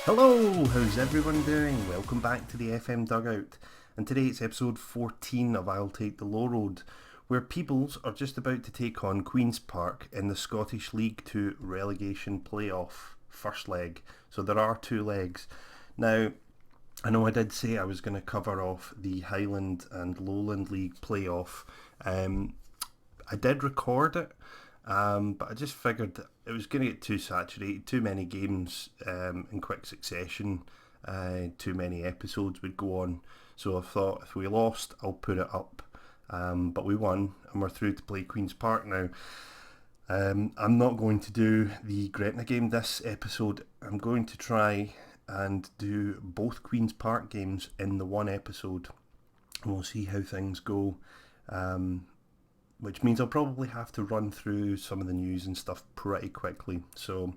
Hello, how's everyone doing? Welcome back to the FM Dugout. And today it's episode 14 of I'll Take the Low Road, where Peebles are just about to take on Queen's Park in the Scottish League 2 Relegation Play-Off first leg. So there are two legs. Now, I know I did say I was going to cover off the Highland and Lowland League Play-Off. I did record it, but I just figured that it was going to get too saturated, too many games in quick succession, too many episodes would go on. So I thought if we lost, I'll put it up. But we won, and we're through to play Queen's Park now. I'm not going to do the Gretna game this episode. I'm going to try and do both Queen's Park games in the one episode. And we'll see how things go. Which means I'll probably have to run through some of the news and stuff pretty quickly. So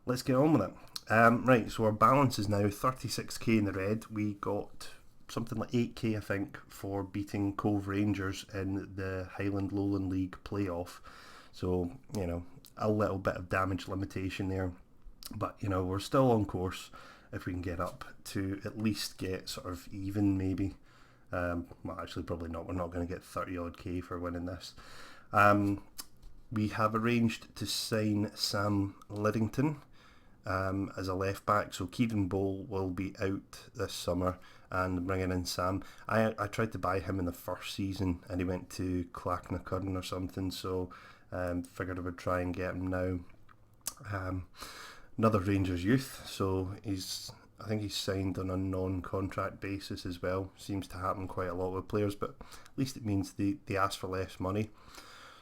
let's get on with it. Right, so our balance is now 36k in the red. We got something like 8k, I think, for beating Cove Rangers in the Highland Lowland League Play-Off. So, you know, a little bit of damage limitation there. But, you know, we're still on course if we can get up to at least get sort of even, maybe. Well, actually, probably not. We're not going to get 30 odd K for winning this. We have arranged to sign Sam Liddington as a left back. So Kieran Bowl will be out this summer, and bringing in Sam. I tried to buy him in the first season, and he went to Clachnacurran or something. So figured I would try and get him now. Another Rangers youth. So I think he's signed on a non-contract basis as well. Seems to happen quite a lot with players, but at least it means they ask for less money.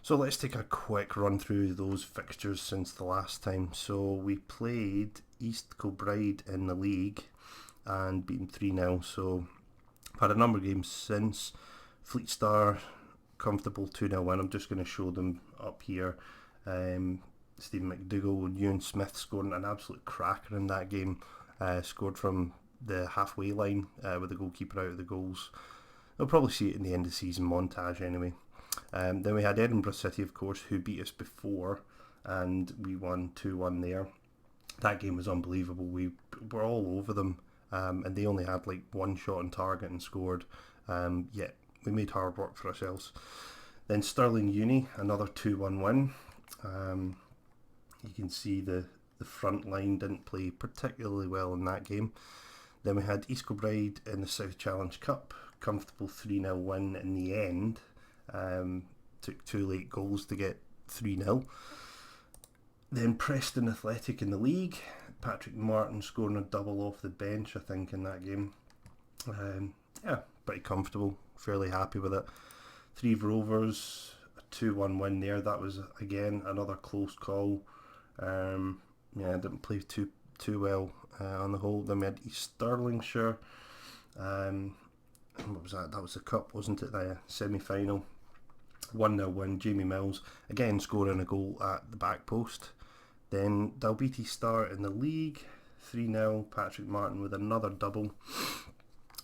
So let's take a quick run through those fixtures since the last time. So we played East Kilbride in the league and beat them 3-0. So I've had a number of games since. Fleet Star, comfortable 2-0 win. I'm just going to show them up here. Stephen McDougall and Ewan Smith scoring an absolute cracker in that game. Scored from the halfway line with the goalkeeper out of the goals. They'll probably see it in the end of season montage anyway. Then we had Edinburgh City, of course, who beat us before, and we won 2-1 there. That game was unbelievable. We were all over them, and they only had like one shot on target and scored. Yet we made hard work for ourselves. Then Stirling Uni, another 2-1 win. You can see the front line didn't play particularly well in that game. Then we had East Kilbride in the South Challenge Cup, comfortable 3-0 win in the end. Took two late goals to get 3-0. Then Preston Athletic in the league. Patrick Martin scoring a double off the bench, I think, in that game. Yeah, pretty comfortable, fairly happy with it. Threave Rovers, a 2-1 win there. That was, again, another close call. Yeah, didn't play too well on the whole. Then we had East Stirlingshire. What was that? That was the cup, wasn't it? The semi-final. 1-0 win. Jamie Mills again scoring a goal at the back post. Then Dalbeattie Start in the league. 3-0. Patrick Martin with another double.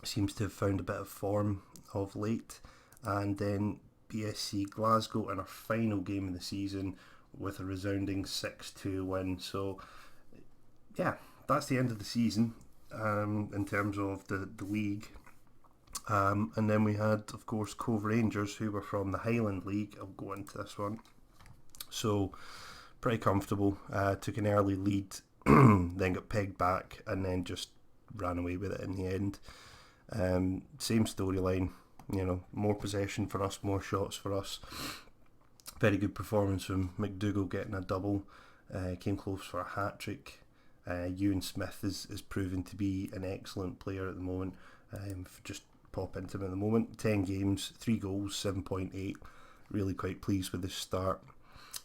Seems to have found a bit of form of late. And then BSC Glasgow in our final game of the season with a resounding 6-2 win. So, yeah, that's the end of the season in terms of the league. And then we had, of course, Cove Rangers, who were from the Highland League. I'll go into this one. So, pretty comfortable. Took an early lead, then got pegged back, and then just ran away with it in the end. Same storyline, you know, more possession for us, more shots for us. Very good performance from McDougall getting a double. Came close for a hat-trick. Ewan Smith is proven to be an excellent player at the moment. Just pop into him at the moment. 10 games, 3 goals, 7.8. Really quite pleased with his start.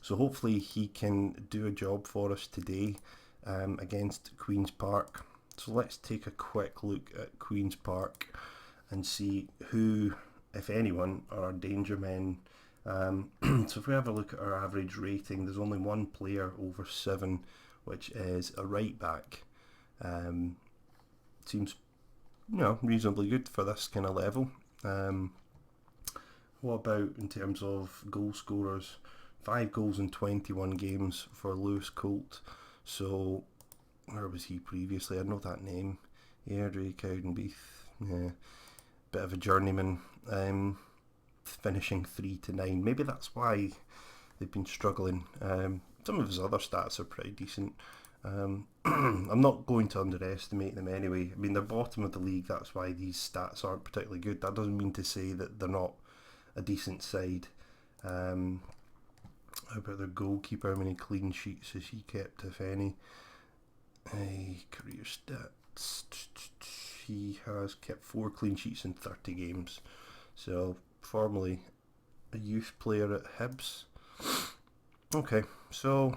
So hopefully he can do a job for us today against Queen's Park. So let's take a quick look at Queen's Park and see who, if anyone, are our danger men. So if we have a look at our average rating, there's only one player over 7, which is a right back. Seems, you know, reasonably good for this kind of level. What about in terms of goal scorers? 5 goals in 21 games for Lewis Colt. So where was he previously? I know that name. Airdrie, Cowdenbeath. Yeah, bit of a journeyman. Finishing 3-9. Maybe that's why they've been struggling. Some of his other stats are pretty decent. I'm not going to underestimate them anyway. I mean, they're bottom of the league, that's why these stats aren't particularly good. That doesn't mean to say that they're not a decent side. How about their goalkeeper? How many clean sheets has he kept, if any? Career stats. He has kept 4 clean sheets in 30 games. So, formerly a youth player at Hibs. Okay, so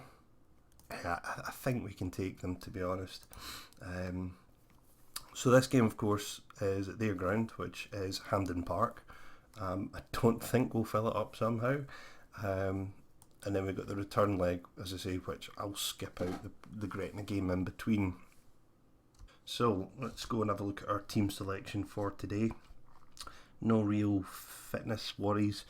I think we can take them, to be honest. So this game, of course, is at their ground, which is Hampden Park. I don't think we'll fill it up somehow. And then we've got the return leg, as I say, which I'll skip out the Gretna game in between. So let's go and have a look at our team selection for today. No real fitness worries.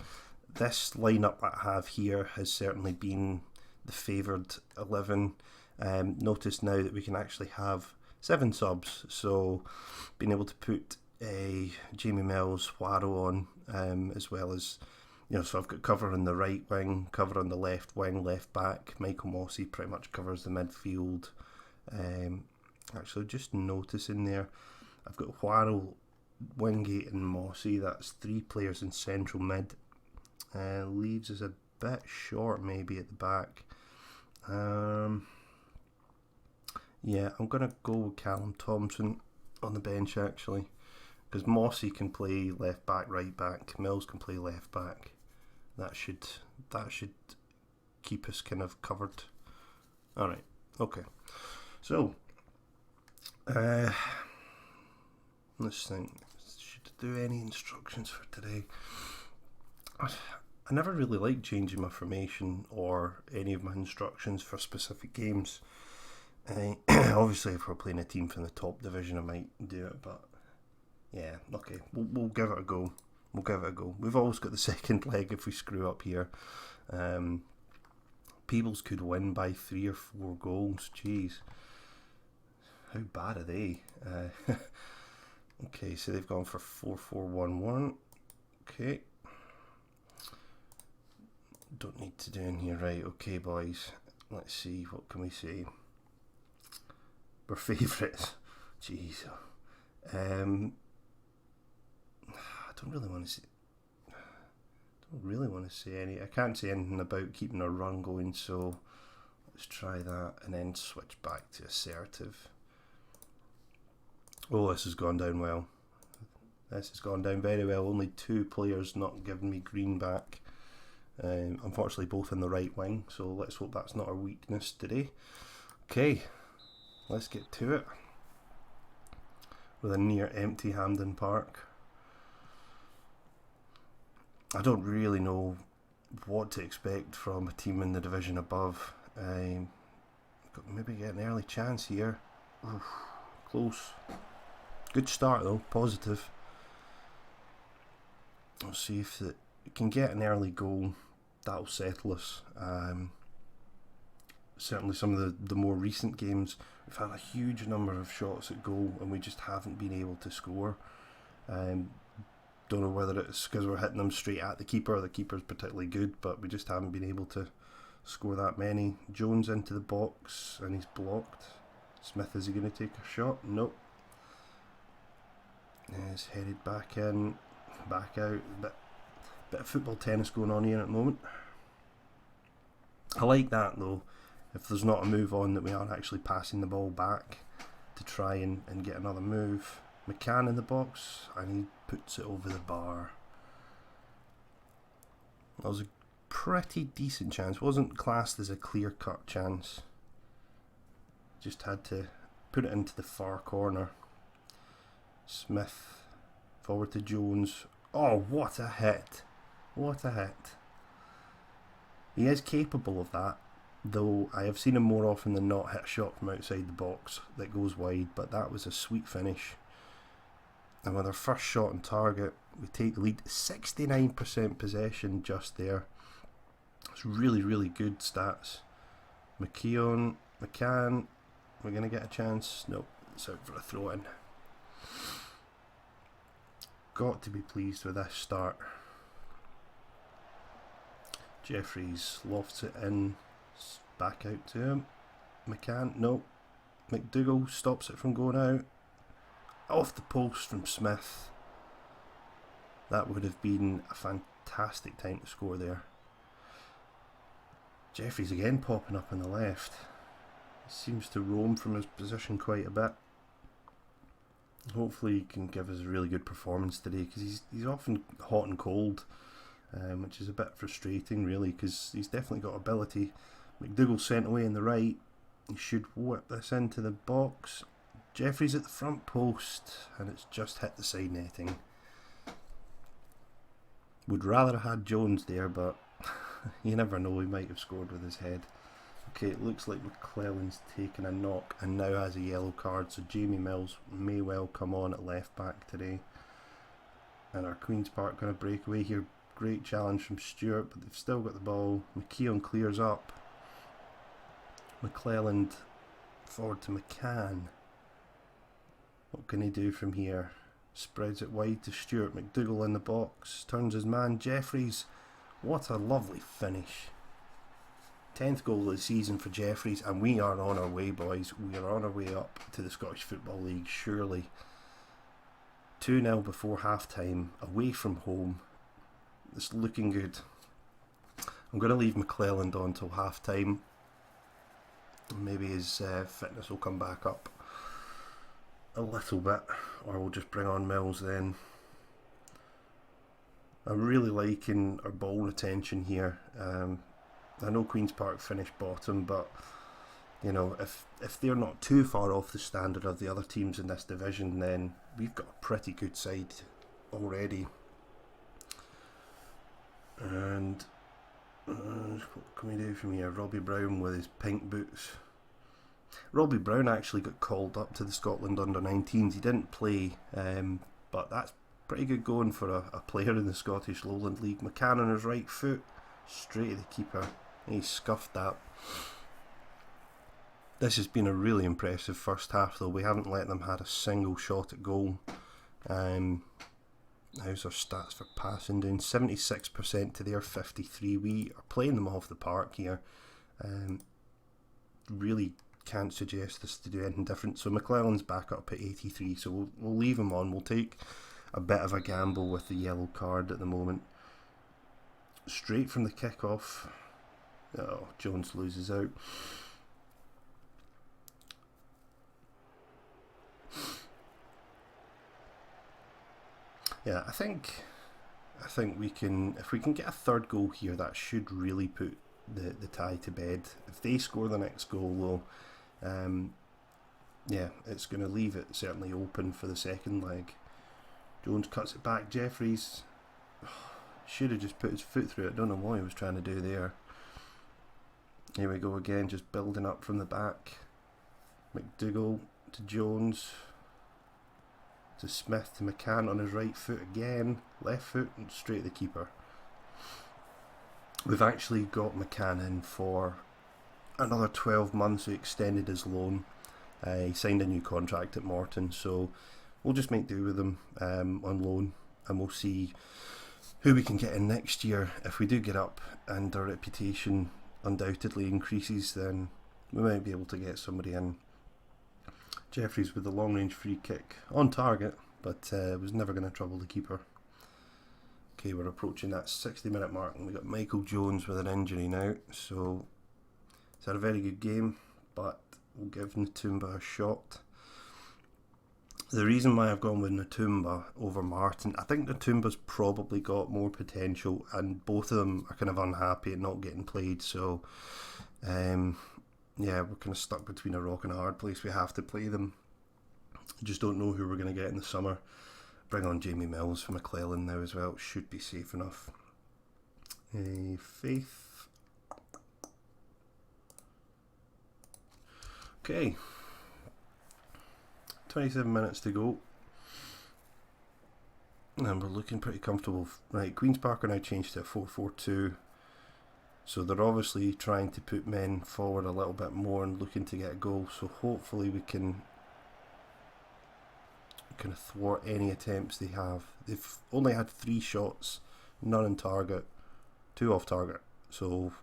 This lineup that I have here has certainly been the favoured 11. Notice now that we can actually have 7 subs, so being able to put Jamie Mills, Waro on, as well as, so I've got cover on the right wing, cover on the left wing, left back. Michael Mossy pretty much covers the midfield. Actually, just noticing there, I've got Waro, Wingate and Mossy. That's 3 players in central mid. Leaves us a bit short maybe at the back. Yeah, I'm going to go with Callum Thompson on the bench actually, because Mossy can play left back, right back. Mills can play left back. That should keep us kind of covered. All right, okay. So let's think. Should I do any instructions for today? I never really like changing my formation or any of my instructions for specific games. Obviously, if we're playing a team from the top division, I might do it, but yeah, okay, we'll give it a go. We've always got the second leg if we screw up here. Peebles could win by 3 or 4 goals. Jeez, how bad are they? Okay, so they've gone for 4-4-1-1. Okay. Don't need to do in here, right? Okay, boys. Let's see, what can we say? We're favourites. Jeez. I don't really want to say any. I can't say anything about keeping our run going, so let's try that and then switch back to assertive. Oh, this has gone down well. This has gone down very well. Only 2 players not giving me green back. Unfortunately, both in the right wing, so let's hope that's not our weakness today. Okay, let's get to it. With a near empty Hampden Park. I don't really know what to expect from a team in the division above. Maybe get an early chance here. Oof, close. Good start though, positive. We'll see if we can get an early goal. That'll settle us. Certainly some of the more recent games, we've had a huge number of shots at goal and we just haven't been able to score. Don't know whether it's because we're hitting them straight at the keeper, or the keeper's particularly good, but we just haven't been able to score that many. Jones into the box and he's blocked. Smith, is he going to take a shot? Nope. He's headed back in, back out. Bit of football tennis going on here at the moment. I like that though, if there's not a move on, that we are actually passing the ball back to try and get another move. McCann in the box and he puts it over the bar. That was a pretty decent chance. Wasn't classed as a clear-cut chance. Just had to put it into the far corner. Smith forward to Jones. Oh, what a hit. What a hit. He is capable of that, though I have seen him more often than not hit a shot from outside the box that goes wide, but that was a sweet finish. And with our first shot on target, we take the lead. 69% possession just there. It's really, really good stats. McCann, We're going to get a chance. Nope, it's out for a throw in. Got to be pleased with this start. Jeffries lofts it in. Back out to him. McCann, nope. McDougall stops it from going out. Off the post from Smith. That would have been a fantastic time to score there. Jeffries again popping up on the left. He seems to roam from his position quite a bit. Hopefully he can give us a really good performance today, because he's often hot and cold, which is a bit frustrating really, because he's definitely got ability. McDougall sent away in the right. He should whip this into the box. Jeffries at the front post, and it's just hit the side netting. Would rather have had Jones there, but you never know, he might have scored with his head. Okay, it looks like McClelland's taken a knock and now has a yellow card, so Jamie Mills may well come on at left back today. And our Queen's Park going to break away here. Great challenge from Stewart, but they've still got the ball. McKeown clears up. McClelland forward to McCann. What can he do from here? Spreads it wide to Stewart. McDougall in the box. Turns his man. Jeffries. What a lovely finish. 10th goal of the season for Jeffries, and we are on our way, boys. We are on our way up to the Scottish Football League, surely. 2-0 before half-time, away from home. It's looking good. I'm going to leave McClelland on till half-time. Maybe his fitness will come back up a little bit, or we'll just bring on Mills then. I'm really liking our ball retention here. I know Queen's Park finished bottom, but you know, if they're not too far off the standard of the other teams in this division, then we've got a pretty good side already. And what can we do from here? Robbie Brown with his pink boots. Robbie Brown actually got called up to the Scotland under-19s. He didn't play, but that's pretty good going for a player in the Scottish Lowland League. McCann on his right foot, straight to the keeper. He scuffed that. This has been a really impressive first half, though. We haven't let them had a single shot at goal. How's our stats for passing down? 76% to their 53. We are playing them off the park here. Really can't suggest us to do anything different. So McClelland's back up at 83, so we'll leave him on. We'll take a bit of a gamble with the yellow card at the moment. Straight from the kick-off. Oh, Jones loses out. Yeah, I think we can, if we can get a third goal here, that should really put the tie to bed. If they score the next goal, though, yeah, it's going to leave it certainly open for the second leg. Jones cuts it back. Jeffries should have just put his foot through it. Don't know what he was trying to do there. Here we go again, just building up from the back. McDougall to Jones. To Smith to McCann on his right foot again. Left foot and straight to the keeper. We've actually got McCann in for another 12 months. He extended his loan. He signed a new contract at Morton, so we'll just make do with him on loan, and we'll see who we can get in next year. If we do get up and our reputation undoubtedly increases, then we might be able to get somebody in. Jeffries with the long range free kick on target, but was never going to trouble the keeper. Okay, we're approaching that 60-minute mark, and we've got Michael Jones with an injury now, so he's had a very good game, but we'll give Natumba a shot. The reason why I've gone with Natumba over Martin, I think Natumba's probably got more potential, and both of them are kind of unhappy at not getting played, so yeah, we're kind of stuck between a rock and a hard place. We have to play them. Just don't know who we're going to get in the summer. Bring on Jamie Mills for McClelland now as well. Should be safe enough. Faith. Okay. 27 minutes to go. And we're looking pretty comfortable. Right, Queen's Park are now changed to a 4-4-2. So they're obviously trying to put men forward a little bit more and looking to get a goal. So hopefully we can kind of thwart any attempts they have. They've only had 3 shots, none on target, 2 off target. So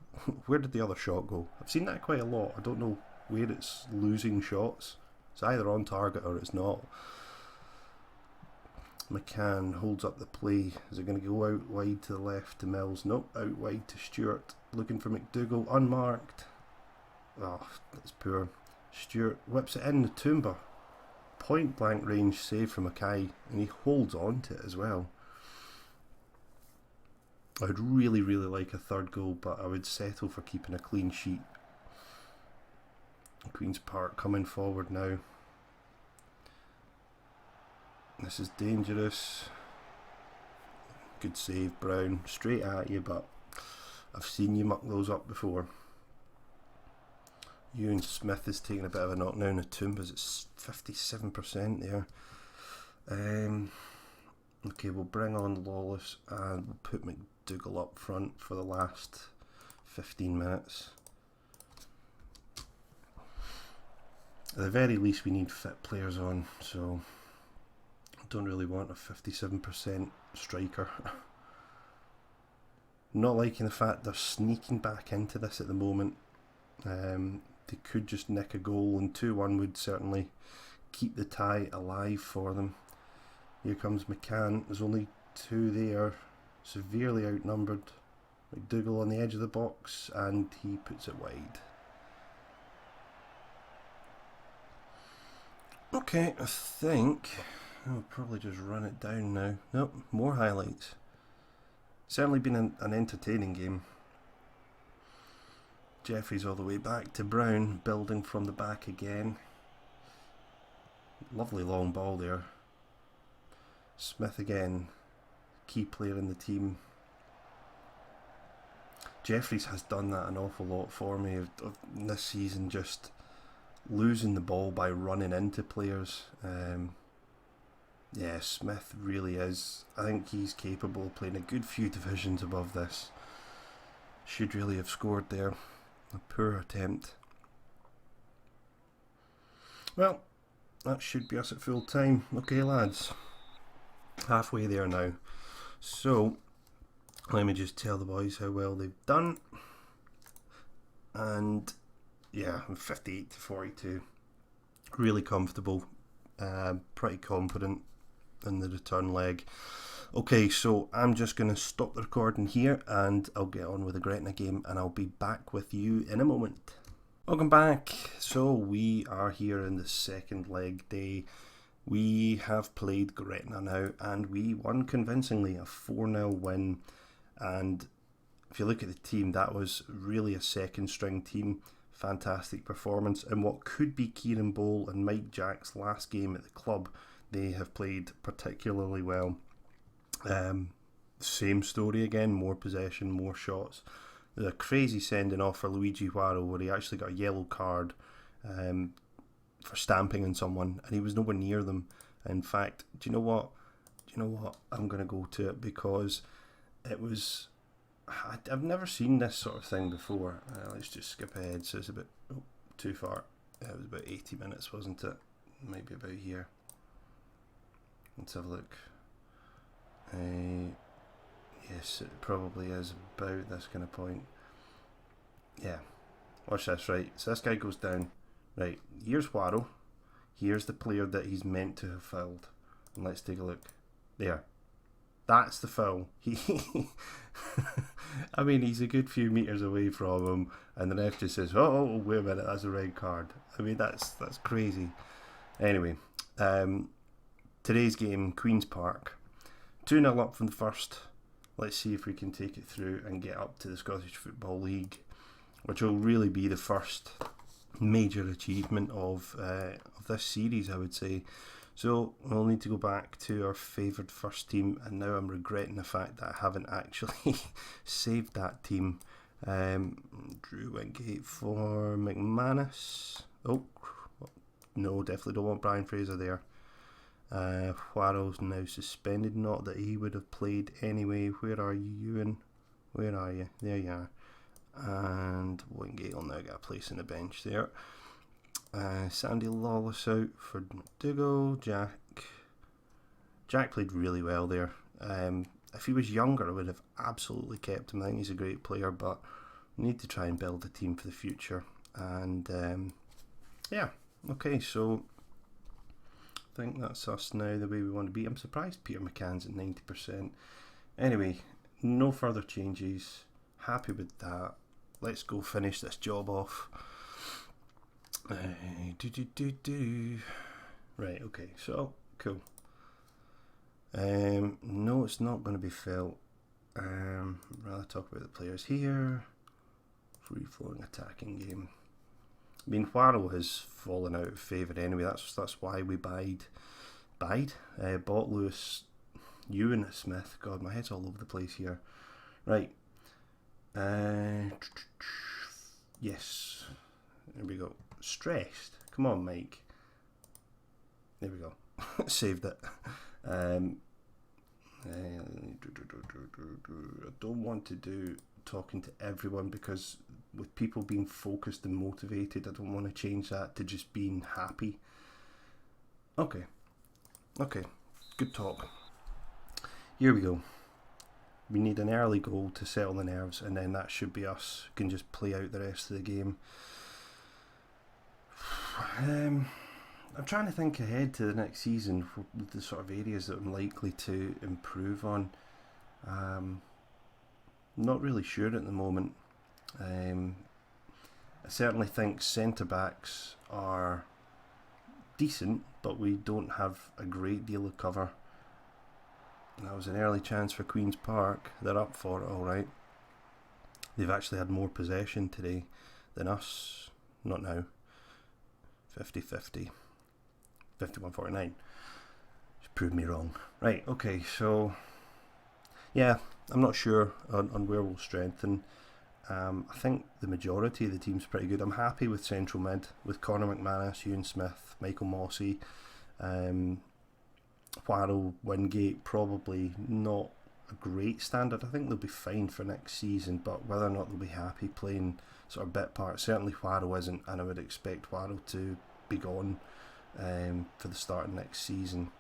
where did the other shot go? I've seen that quite a lot. I don't know where it's losing shots. It's either on target or it's not. McCann holds up the play. Is it going to go out wide to the left to Mills? Nope, out wide to Stewart. Looking for McDougall, unmarked. Oh, that's poor. Stewart whips it in. The Toomba. Point blank range save from Mackay, and he holds on to it as well. I would really like a third goal, but I would settle for keeping a clean sheet. Queen's Park coming forward now. This is dangerous. Good save, Brown. Straight at you, but I've seen you muck those up before. Ewan Smith is taking a bit of a knock now in the Toombas. It's 57% there. Okay, we'll bring on Lawless and we'll put McDougall up front for the last 15 minutes. At the very least we need fit players on, so I don't really want a 57% striker. Not liking the fact they're sneaking back into this at the moment. They could just nick a goal, and 2-1 would certainly keep the tie alive for them. Here comes McCann. There's only 2 there. Severely outnumbered. McDougall on the edge of the box, and he puts it wide. Okay, I think I'll probably just run it down now. Nope, more highlights. Certainly been an entertaining game. Jeffries all the way back to Brown, building from the back again. Lovely long ball there. Smith again, key player in the team. Jeffries has done that an awful lot for me this season, just losing the ball by running into players. Yeah, Smith really is. I think he's capable of playing a good few divisions above this. Should really have scored there. A poor attempt. Well, that should be us at full time. Okay, lads. Halfway there now. So, let me just tell the boys how well they've done. And, yeah, 58 to 42. Really comfortable. Pretty confident in the return leg. Okay, so I'm just going to stop the recording here and I'll get on with the Gretna game and I'll be back with you in a moment. Welcome back. So we are here in the second leg day. We have played Gretna now and we won convincingly, a 4-0 win. And if you look at the team, that was really a second string team. Fantastic performance. And what could be Kieran Bowl and Mike Jack's last game at the club, they have played particularly well. Same story again, more possession, more shots. There's a crazy sending off for Luigi Huaro where he actually got a yellow card for stamping on someone and he was nowhere near them. In fact, do you know what? I'm going to go to it because it was... I've never seen this sort of thing before. Let's just skip ahead. So it's a bit too far. It was about 80 minutes, wasn't it? Maybe about here. Let's have a look. Yes, it probably is about this kind of point. Yeah. Watch this, right? So this guy goes down. Right, here's Huaro. Here's the player that he's meant to have fouled. And let's take a look. There. That's the foul. I mean, he's a good few metres away from him, and the ref just says, "Oh, wait a minute, that's a red card." I mean, that's crazy. Anyway, today's game, Queen's Park, 2-0 up from the first. Let's see if we can take it through and get up to the Scottish Football League, which will really be the first major achievement of this series, I would say. So we'll need to go back to our favoured first team, and now I'm regretting the fact that I haven't actually saved that team. Drew Wingate for McManus. Oh, no, definitely don't want Brian Fraser there. Huaro's now suspended, not that he would have played anyway. Where are you, Ewan? Where are you? There you are. And Wingate will now get a place in the bench there. Sandy Lawless out for Dugout. Jack played really well there. If he was younger, I would have absolutely kept him. I think he's a great player, but we need to try and build a team for the future. And yeah, okay, so I think that's us now, the way we want to be. I'm surprised Peter McCann's at 90%. Anyway, no further changes. Happy with that. Let's go finish this job off. Right, okay, so cool. No, it's not going to be felt. Rather talk about the players here. Free flowing attacking game. I mean, Wharrell has fallen out of favour anyway. That's why we bought Lewis, Ewan Smith. God, my head's all over the place here. Right. Yes. There we go. Stressed. Come on, Mike. There we go. Saved it. I don't want to do talking to everyone because with people being focused and motivated, I don't want to change that to just being happy. Okay, good talk. Here we go. We need an early goal to settle the nerves, and then that should be us. We can just play out the rest of the game. I'm trying to think ahead to the next season with the sort of areas that I'm likely to improve on. Not really sure at the moment. I certainly think centre-backs are decent, but we don't have a great deal of cover. That was an early chance for Queen's Park. They're up for it, alright. They've actually had more possession today than us. Not now. 50-50. 51-49. Just proved me wrong. Right, okay, so yeah, I'm not sure on where we'll strengthen. I think the majority of the team's pretty good. I'm happy with central mid, with Connor McManus, Ewan Smith, Michael Mossy, Wharrell, Wingate, probably not a great standard. I think they'll be fine for next season, but whether or not they'll be happy playing sort of bit part, certainly Wharrell isn't, and I would expect Wharrell to be gone for the start of next season.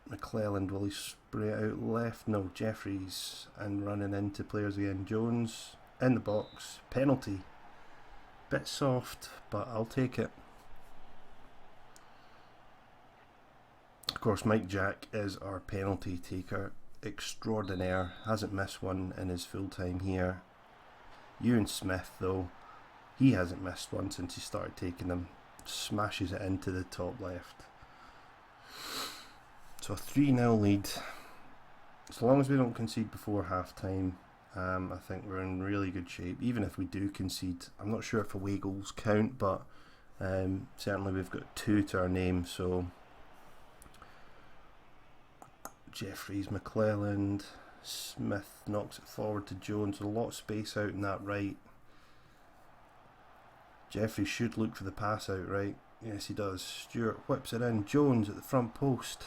McClelland, will he spray it out left? No, Jeffries, and running into players again. Jones in the box, penalty. Bit soft, but I'll take it. Of course, Mike Jack is our penalty taker extraordinaire. Hasn't missed one in his full time here. Ewan Smith, though, he hasn't missed one since he started taking them. Smashes it into the top left. So a 3-0 lead. As long as we don't concede before half time, I think we're in really good shape. Even if we do concede, I'm not sure if away goals count, but certainly we've got 2 to our name. So Jeffries, McClelland, Smith knocks it forward to Jones. A lot of space out in that right. Jeffries should look for the pass out right. Yes, he does. Stewart whips it in. Jones at the front post.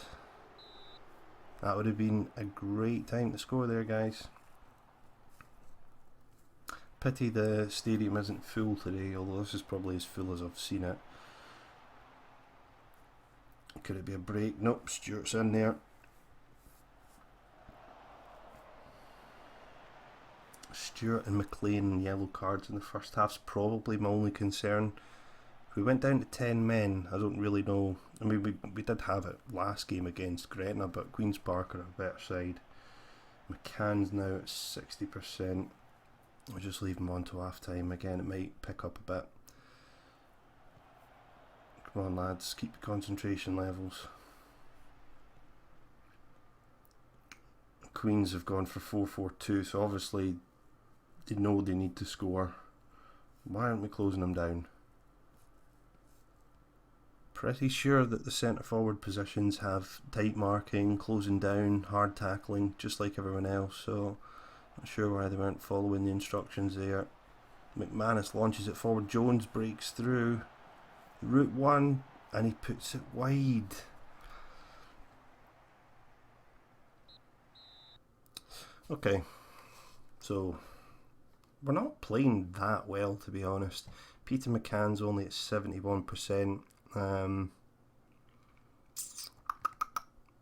That would have been a great time to score there, guys. Pity the stadium isn't full today, although this is probably as full as I've seen it. Could it be a break? Nope, Stewart's in there. Stewart and McLean yellow cards in the first half's probably my only concern. If we went down to 10 men, I don't really know. I mean, we did have it last game against Gretna, but Queen's Park are a better side. McCann's now at 60%. I'll just leave him on to half time. Again, it might pick up a bit. Come on, lads, keep the concentration levels. Queens have gone for 4-4-2, so obviously they know they need to score. Why aren't we closing them down? Pretty sure that the centre forward positions have tight marking, closing down, hard tackling, just like everyone else, so not sure why they weren't following the instructions there. McManus launches it forward, Jones breaks through, route one, and he puts it wide. Okay, So we're not playing that well, to be honest. Peter McCann's only at 71%.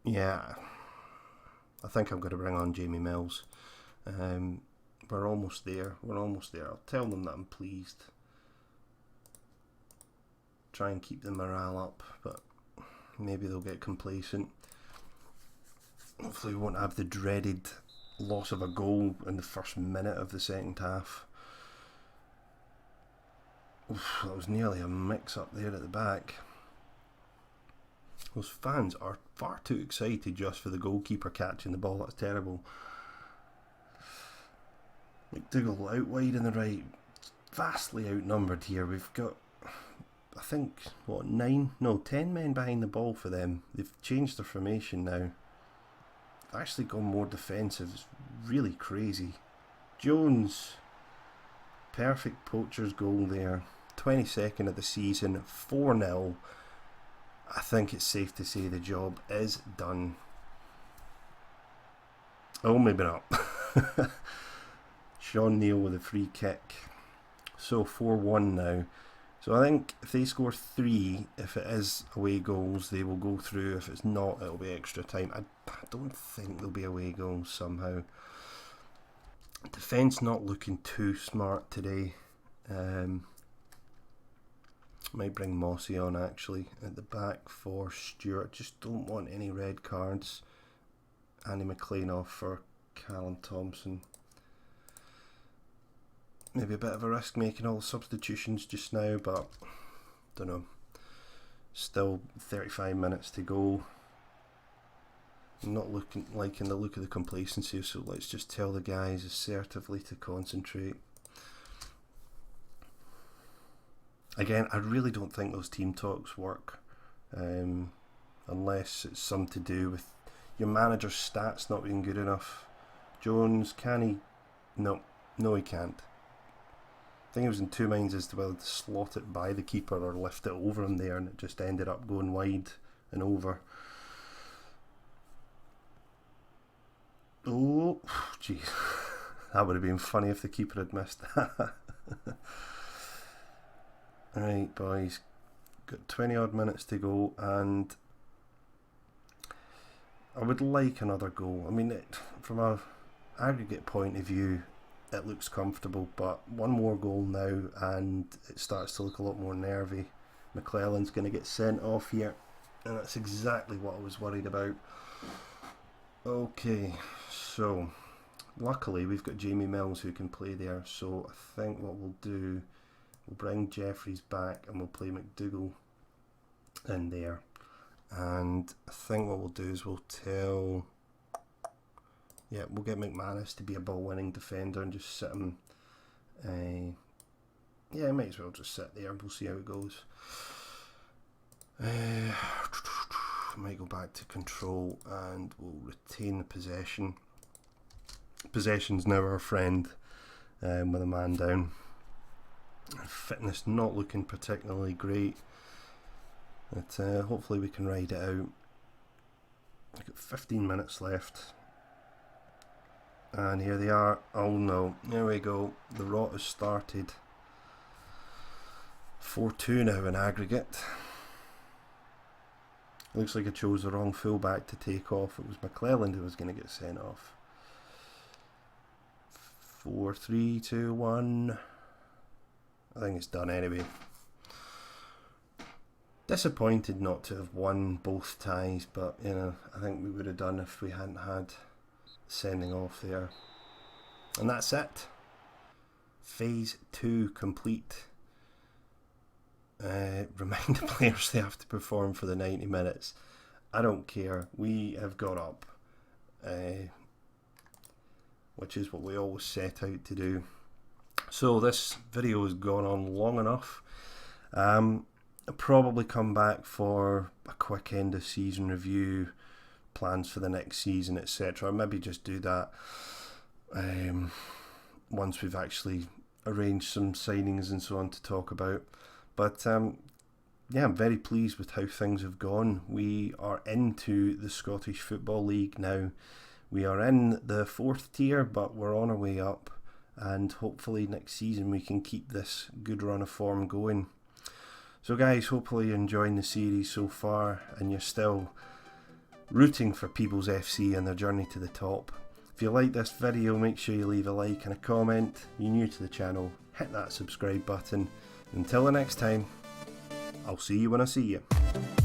Yeah, I think I'm going to bring on Jamie Mills. We're almost there. I'll tell them that I'm pleased. Try and keep the morale up, but maybe they'll get complacent. Hopefully we won't have the dreaded loss of a goal in the first minute of the second half. Oof, that was nearly a mix-up there at the back. Those fans are far too excited just for the goalkeeper catching the ball. That's terrible. McDougall out wide in the right. Vastly outnumbered here. We've got, I think, 10 men behind the ball for them. They've changed their formation now. Actually gone more defensive. It's really crazy. Jones. Perfect poacher's goal there. 22nd of the season. 4-0. I think it's safe to say the job is done. Oh, maybe not. Sean Neal with a free kick. So 4-1 now. So I think if they score 3, if it is away goals, they will go through. If it's not, it'll be extra time. I don't think there'll be away goals somehow. Defence not looking too smart today. Might bring Mossy on actually at the back for Stewart. Just don't want any red cards. Andy McLean off for Callum Thompson. Maybe a bit of a risk making all the substitutions just now, but don't know. Still 35 minutes to go. I'm not liking the look of the complacency, so let's just tell the guys assertively to concentrate. Again, I really don't think those team talks work, unless it's something to do with your manager's stats not being good enough. Jones, can he? No, he can't. I think he was in two minds as to whether to slot it by the keeper or lift it over him there, and it just ended up going wide and over. Oh, jeez. That would have been funny if the keeper had missed that. Right, boys. Got 20 odd minutes to go, and I would like another goal. I mean, from a aggregate point of view, it looks comfortable, but one more goal now and it starts to look a lot more nervy. McClellan's going to get sent off here, and that's exactly what I was worried about. Okay, so luckily we've got Jamie Mills who can play there, so I think what we'll do, we'll bring Jeffries back and we'll play McDougall in there. And I think what we'll do is we'll get McManus to be a ball-winning defender and just sit him. Yeah, might as well just sit there and we'll see how it goes. Might go back to control and we'll retain the possession. Possession's now our friend with a man down. Fitness not looking particularly great, but hopefully we can ride it out. We've got 15 minutes left, and here they are. Oh no, there we go, the rot has started. 4-2 now in aggregate. Looks like I chose the wrong fullback to take off. It was McClelland who was going to get sent off. 4, 3, 2, 1. I think it's done anyway. Disappointed not to have won both ties, but you know, I think we would have done if we hadn't had sending off there. And that's it. Phase 2 complete. Remind the players they have to perform for the 90 minutes. I don't care. We have got up, which is what we always set out to do. So this video has gone on long enough. I'll probably come back for a quick end of season review, plans for the next season, etc. Maybe just do that once we've actually arranged some signings and so on to talk about. But yeah, I'm very pleased with how things have gone. We are into the Scottish Football League now. We are in the 4th tier, but we're on our way up. and hopefully next season we can keep this good run of form going. So guys, hopefully you're enjoying the series so far and you're still rooting for Peebles FC and their journey to the top. If you like this video, make sure you leave a like and a comment. You're new to the channel, hit that subscribe button. Until the next time, I'll see you when I see you.